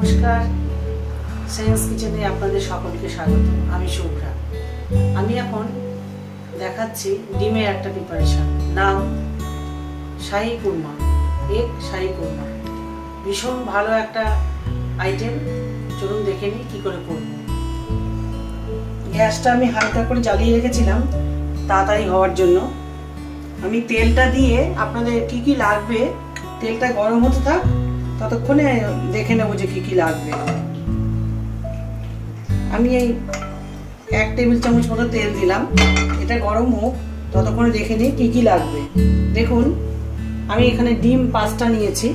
নমস্কার, সায়েন্স কিচেনে আপনাদের সকলকে স্বাগত। আমি শুভ্রা। আমি এখন দেখাচ্ছি ডিমের একটা প্রিপারেশন, নাম শাহী কুরমা, এগ শাহী কুরমা। ভীষণ ভালো একটা আইটেম, চলুন দেখে নিই কী করে করব। গ্যাসটা আমি হালকা করে জ্বালিয়ে রেখেছিলাম তাড়াতাড়ি হওয়ার জন্য। আমি তেলটা দিয়ে আপনাদের কি কি লাগবে, তেলটা গরম হতে থাক, ততক্ষণে দেখে নেবো যে কি কি লাগবে। আমি এই 1 টেবিল চামচ মতো তেল দিলাম, এটা গরম হোক, ততক্ষণে দেখে নিই কি কি লাগবে। দেখুন, আমি এখানে ডিম 5টা নিয়েছি,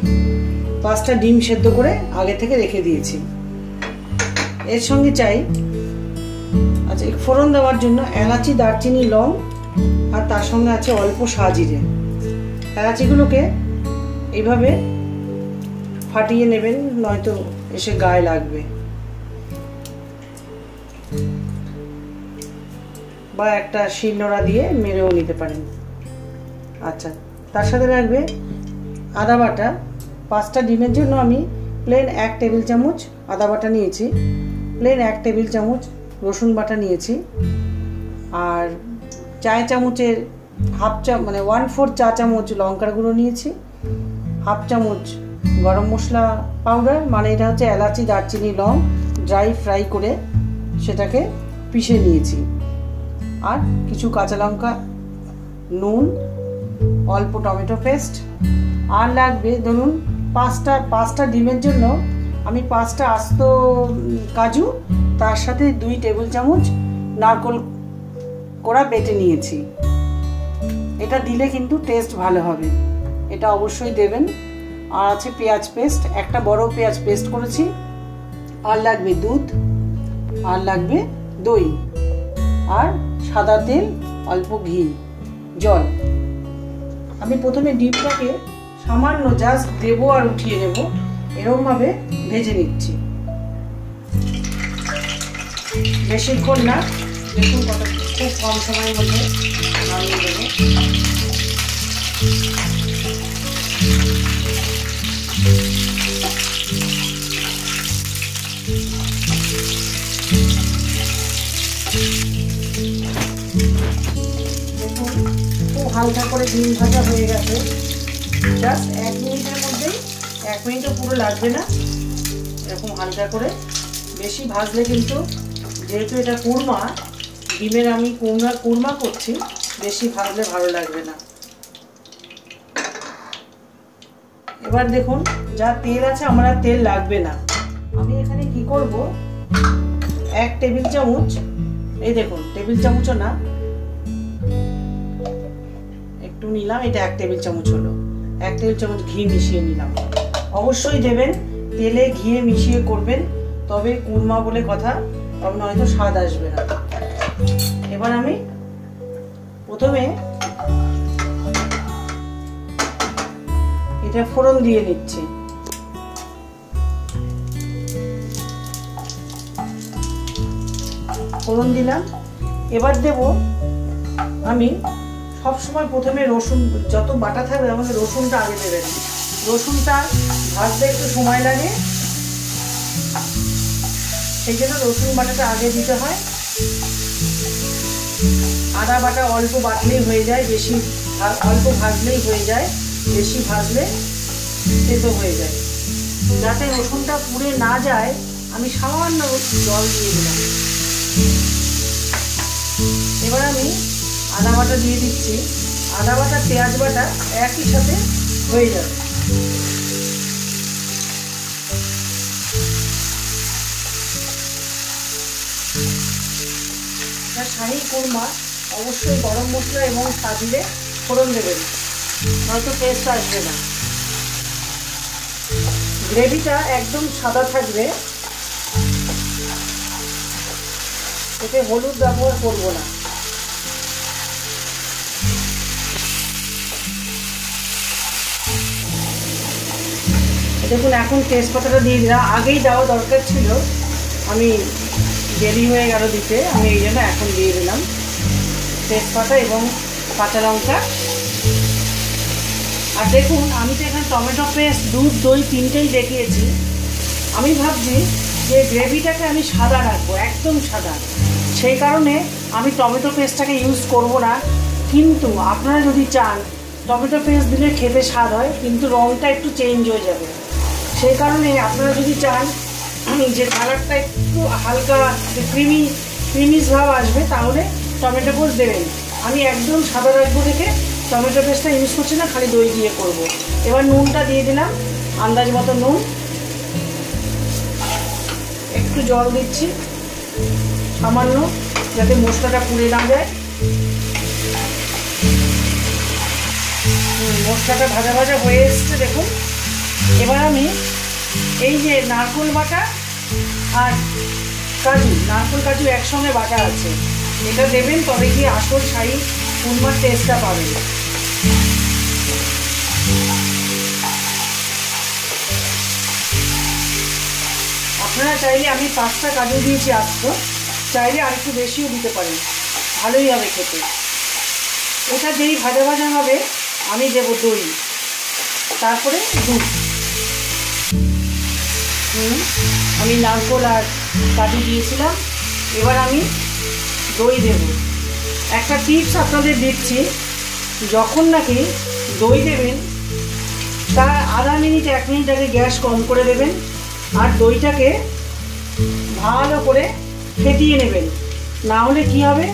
5টা ডিম সেদ্ধ করে আগে থেকে রেখে দিয়েছি। এর সঙ্গে চাই আচ্ছা ফোড়ন দেওয়ার জন্য এলাচি, দারচিনি, লং, আর তার সঙ্গে আছে অল্প সাজিরে। এলাচিগুলোকে এইভাবে ফাটিয়ে নেবেন, নয়তো এসে গায়ে লাগবে, বা একটা শিলনোড়া দিয়ে মেরেও নিতে পারেন। আচ্ছা, তার সাথে লাগবে আদা বাটা। 5টা ডিমের জন্য আমি প্লেন 1 টেবিল চামচ আদা বাটা নিয়েছি, প্লেন 1 টেবিল চামচ রসুন বাটা নিয়েছি, আর চায় চামচের মানে 1/4 চা চামচ লঙ্কার গুঁড়ো নিয়েছি, 1/2 চামচ গরম মশলা পাউডার, মানে এটা হচ্ছে এলাচি, দারচিনি, লং ড্রাই ফ্রাই করে সেটাকে পিষে নিয়েছি, আর কিছু কাঁচা লঙ্কা, নুন, অল্প টমেটো পেস্ট। আর লাগবে ধরুন 5টা ডিমের জন্য আমি 5টা আস্ত কাজু, তার সাথে 2 টেবিল চামচ নারকেল কোড়া বেটে নিয়েছি। এটা দিলে কিন্তু টেস্ট ভালো হবে, এটা অবশ্যই দেবেন। আর আছে পেঁয়াজ পেস্ট, একটা বড় পেঁয়াজ পেস্ট করেছি। আর লাগবে দুধ, আর লাগবে দই, আর সাদা তেল, অল্প ঘি, জল। আমি প্রথমে ডিমটাকে সামান্য জাস্ট দেবো আর উঠিয়ে নেব, এরকমভাবে ভেজে নিচ্ছি, বেশিক্ষণ না। দেখুন কত খুব কম সময়ের মধ্যে নামিয়ে দেবো। দেখুন খুব হালকা করে ডিম ভাজা হয়ে গেছে, জাস্ট 1 মিনিটের মধ্যেই, 1 মিনিটও পুরো লাগবে না, এরকম হালকা করে। বেশি ভাজলে কিন্তু, যেহেতু এটা কুরমা, ডিমের আমি কুরমা করছি, বেশি ভাজলে ভালো লাগবে না। এবার দেখুন যা তেল আছে, আমার আর তেল লাগবে না। আমি এখানে কি করব, 1 টেবিল চামচ, এই দেখুন টেবিল চামচও না, একটু নিলাম, এটা 1 টেবিল চামচ হলো, 1 টেবিল চামচ ঘি মিশিয়ে নিলাম। অবশ্যই দেবেন, তেলে ঘিয়ে মিশিয়ে করবেন, তবে কুরমা বলে কথা, তবে নয়তো স্বাদ আসবে না। এবার আমি প্রথমে এটা ফোড়ন দিয়ে নিচ্ছি। ফোড়ন দিলাম, এবার দেব আমি সবসময় প্রথমে রসুন, যত বাটা থাকবে আমাকে রসুনটা আগে দেবেন। রসুনটা ভাজতে একটু সময় লাগে, সেই জন্য রসুন বাটাটা আগে দিতে হয়। আদা বাটা অল্প বাটলেই হয়ে যায়, বেশি অল্প ভাজলেই হয়ে যায়, বেশি ভাজলে তেতো হয়ে যায়। যাতে রসুনটা পুড়ে না যায়, আমি সামান্য জল দিয়ে দিলাম। এবার আমি আদা বাটা দিয়ে দিচ্ছি। আদা বাটা, পেঁয়াজ বাটা একই সাথে হয়ে যাবে। শাহী কুরমা অবশ্যই গরম মশলা এবং সাজিরে ফোড়ন দেবেন, নয়তো টেস্ট আসবে না। গ্রেভিটা একদম সাদা থাকবে, এতে হলুদ ব্যবহার করব না। দেখুন এখন তেজপাতাটা দিয়ে দিলাম, আগেই দেওয়া দরকার ছিল, আমি দেরি হয়ে গেল দিতে, আমি এই জন্য এখন দিয়ে দিলাম তেজপাতা এবং কাঁচা লঙ্কা। আর দেখুন আমি তো এখানে টমেটো পেস্ট, দুধ, দই 3টেই দেখিয়েছি, আমি ভাবছি যে গ্রেভিটাকে আমি সাদা রাখবো, একদম সাদা। সেই কারণে আমি টমেটো পেস্টটাকে ইউজ করব না। কিন্তু আপনারা যদি চান টমেটো পেস্ট দিলে খেতে স্বাদ হয়, কিন্তু রঙটা একটু চেঞ্জ হয়ে যাবে। সেই কারণে আপনারা যদি চান যে কালারটা একটু হালকা ক্রিমিশ ভাব আসবে, তাহলে টমেটো পেস্ট দেবেন। আমি একদম সাদা রাখবো দেখে টমেটো পেস্টটা ইউজ করছি না, খালি দই দিয়ে করব। এবার নুনটা দিয়ে দিলাম, আন্দাজ মতো নুন, একটু জল দিচ্ছি সামান্য, যাতে মশলাটা পুড়ে না যায়। মশলাটা ভাজা ভাজা হয়ে এসছে দেখুন। এবার আমি এই যে নারকেল বাটা আর নারকেল কাজু একসঙ্গে বাটা আছে, এটা দেবেন, তবে কি আসল শাহী কুরমার টেস্টটা পাবেন। আপনারা চাইলে, আমি 5টা কাজু দিয়েছি আস্ত, চাইলে আর একটু বেশিও দিতে পারেন, ভালোই হবে খেতে। ওটা যেই ভাজা ভাজা হবে আমি দেব দই, তারপরে দুধ। আমি নারকেল আর কাজু দিয়েছিলাম, এবার আমি দই দেব। একটা টিপস আপনাদের দিচ্ছি, যখন নাকি দই দেবেন তার আধা মিনিট 1 মিনিট আগে গ্যাস কম করে দেবেন, আর দইটাকে ভালো করে ফেটিয়ে নেবেন। না হলে কি হবে,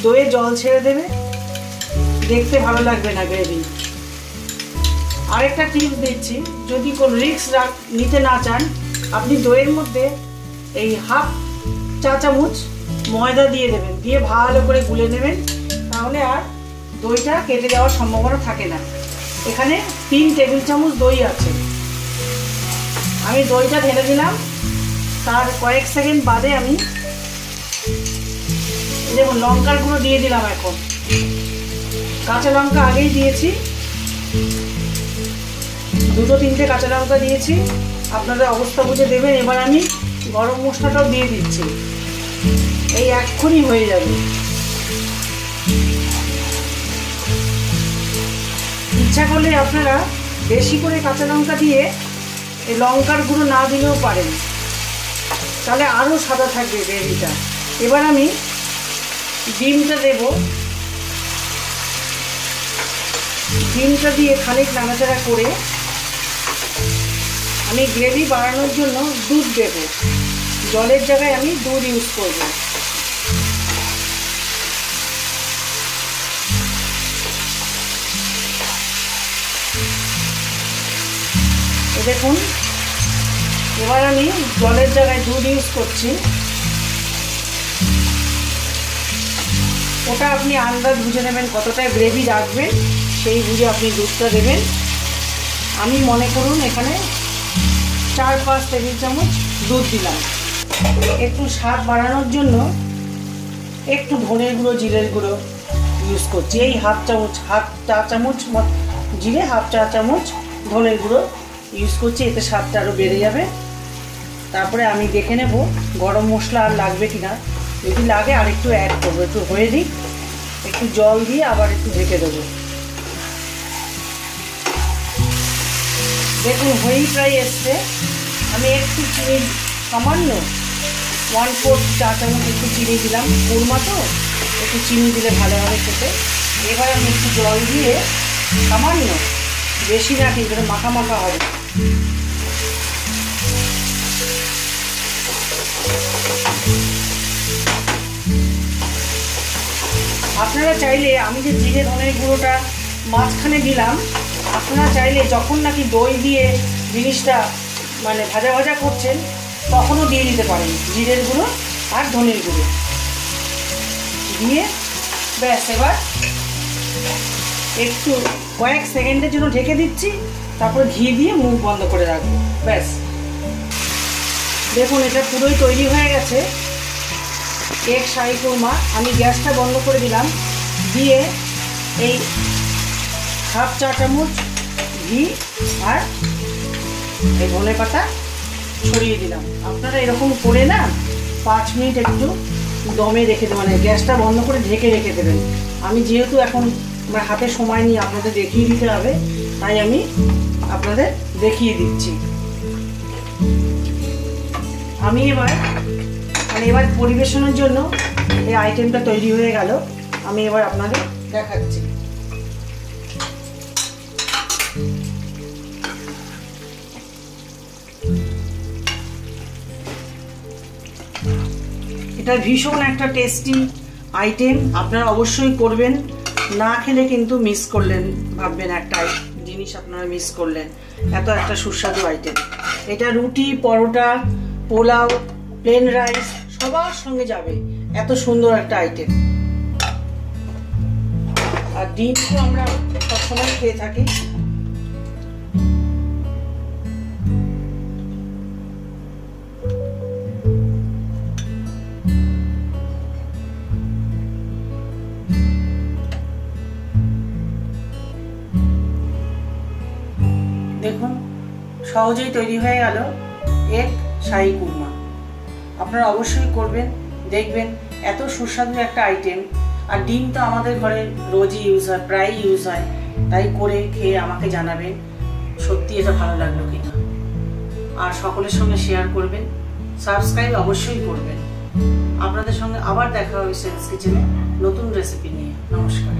দইয়ে জল ছেড়ে দেবে, দেখতে ভালো লাগবে না গ্রেভি। আরেকটা টিপস দিচ্ছি, যদি কোনো রিস্ক নিতে না চান, আপনি দইয়ের মধ্যে এই হাফ চা চামচ ময়দা দিয়ে দেবেন, দিয়ে ভালো করে গুলে নেবেন, তাহলে আর দইটা কেটে যাওয়ার সম্ভাবনা থাকে না। এখানে 3 টেবিল চামচ দই আছে, আমি দইটা ঢেলে দিলাম। তার কয়েক সেকেন্ড বাদে আমি দেখুন লঙ্কার গুঁড়ো দিয়ে দিলাম। এখন কাঁচা লঙ্কা আগেই দিয়েছি, 2-3টে কাঁচা লঙ্কা দিয়েছি, আপনাদের অবস্থা বুঝে দেবেন। এবার আমি গরম মশলাটাও দিয়ে দিচ্ছি, এই এক্ষুনি হয়ে যাবে। ইচ্ছা করলে আপনারা বেশি করে কাঁচা লঙ্কা দিয়ে এই লঙ্কার গুঁড়ো না দিলেও পারেন, তাহলে আরও সাদা থাকবে গ্রেভিটা। এবার আমি ডিমটা দেব, ডিমটা দিয়ে খানিক নাড়াচাড়া করে আমি গ্রেভি বাড়ানোর জন্য দুধ দেব। জলের জায়গায় আমি দুধ ইউজ করব। দেখুন এবার আমি জলের জায়গায় দুধ ইউজ করছি। ওটা আপনি আন্দাজ বুঝে নেবেন কতটা গ্রেভি রাখবেন, সেই বুঝে আপনি দুধটা দেবেন। আমি মনে করুন এখানে 4-5 টেবিল চামচ দুধ দিলাম। একটু স্বাদ বাড়ানোর জন্য একটু ধনের গুঁড়ো, জিরের গুঁড়ো ইউজ করছি। এই হাফ চা চামচ জিরে, হাফ চা চামচ ধনের গুঁড়ো ইউজ করছি, এতে স্বাদটা আরও বেড়ে যাবে। তারপরে আমি দেখে নেব গরম মশলা আর লাগবে কিনা, যদি লাগে আর একটু অ্যাড করবো। একটু হয়ে দিই, একটু জল দিয়ে আবার একটু ঢেকে দেবো। দেখুন হয়েই প্রায় এসছে। আমি একটু চিনি, সামান্য 1/4 চা চামচ একটু চিনি দিলাম, কুরমা তো একটু চিনি দিলে ভালো হবে খেতে। এবার আমি একটু জল দিয়ে সামান্য, বেশি না কিন্তু মাখা মাখা হবে। আপনারা চাইলে, আমি যে জিরে ধনের গুঁড়োটা মাঝখানে দিলাম, আপনারা চাইলে যখন নাকি দই দিয়ে জিনিসটা মানে ভাজা ভাজা করছেন তখনও দিয়ে দিতে পারেন জিরের গুঁড়ো আর ধনের গুঁড়ো দিয়ে। ব্যাস, এবার একটু কয়েক সেকেন্ডের জন্য ঢেকে দিচ্ছি, তারপরে ঘি দিয়ে মুখ বন্ধ করে রাখবো। ব্যাস, দেখুন এটা পুরোই তৈরি হয়ে গেছে এগ শাহী কুরমা। আমি গ্যাসটা বন্ধ করে দিলাম, দিয়ে এই হাফ চা চামচ ঘি আর এই ধনে পাতা ছড়িয়ে দিলাম। আপনারা এরকম করে না 5 মিনিট একটু দমে রেখে দেবেন, মানে গ্যাসটা বন্ধ করে ঢেকে রেখে দেবেন। আমি যেহেতু এখন আমার হাতে সময় নিয়ে আপনাদের দেখিয়ে দিতে হবে, তাই আমি আপনাদের দেখিয়ে দিচ্ছি। আমি এবার পরিবেশনের জন্য এই আইটেমটা তৈরি হয়ে গেল। আমি এবার আপনাদের দেখাচ্ছি। এটা ভীষণ একটা টেস্টি আইটেম, আপনারা অবশ্যই করবেন। না খেলে কিন্তু মিস করলেন, ভাববেন একটা জিনিস আপনারা মিস করলেন। এত একটা সুস্বাদু আইটেম এটা। রুটি, পরোটা, পোলাও, প্লেন রাইস সবার সঙ্গে যাবে, এত সুন্দর একটা আইটেম। আর ডিম তো আমরা সবসময় খেয়ে থাকি। দেখুন সহজেই তৈরি হয়ে গেল এগ শাহী কুরমা। আপনারা অবশ্যই করবেন, দেখবেন এত সুস্বাদু একটা আইটেম। আর ডিম তো আমাদের ঘরে রোজই ইউজ হয়, প্রায় ইউজ হয়, তাই করে খেয়ে আমাকে জানাবেন সত্যি এটা ভালো লাগলো কিনা। আর সকলের সঙ্গে শেয়ার করবেন, সাবস্ক্রাইব অবশ্যই করবেন। আপনাদের সঙ্গে আবার দেখা হবে সেন্স কিচেনে নতুন রেসিপি নিয়ে। নমস্কার।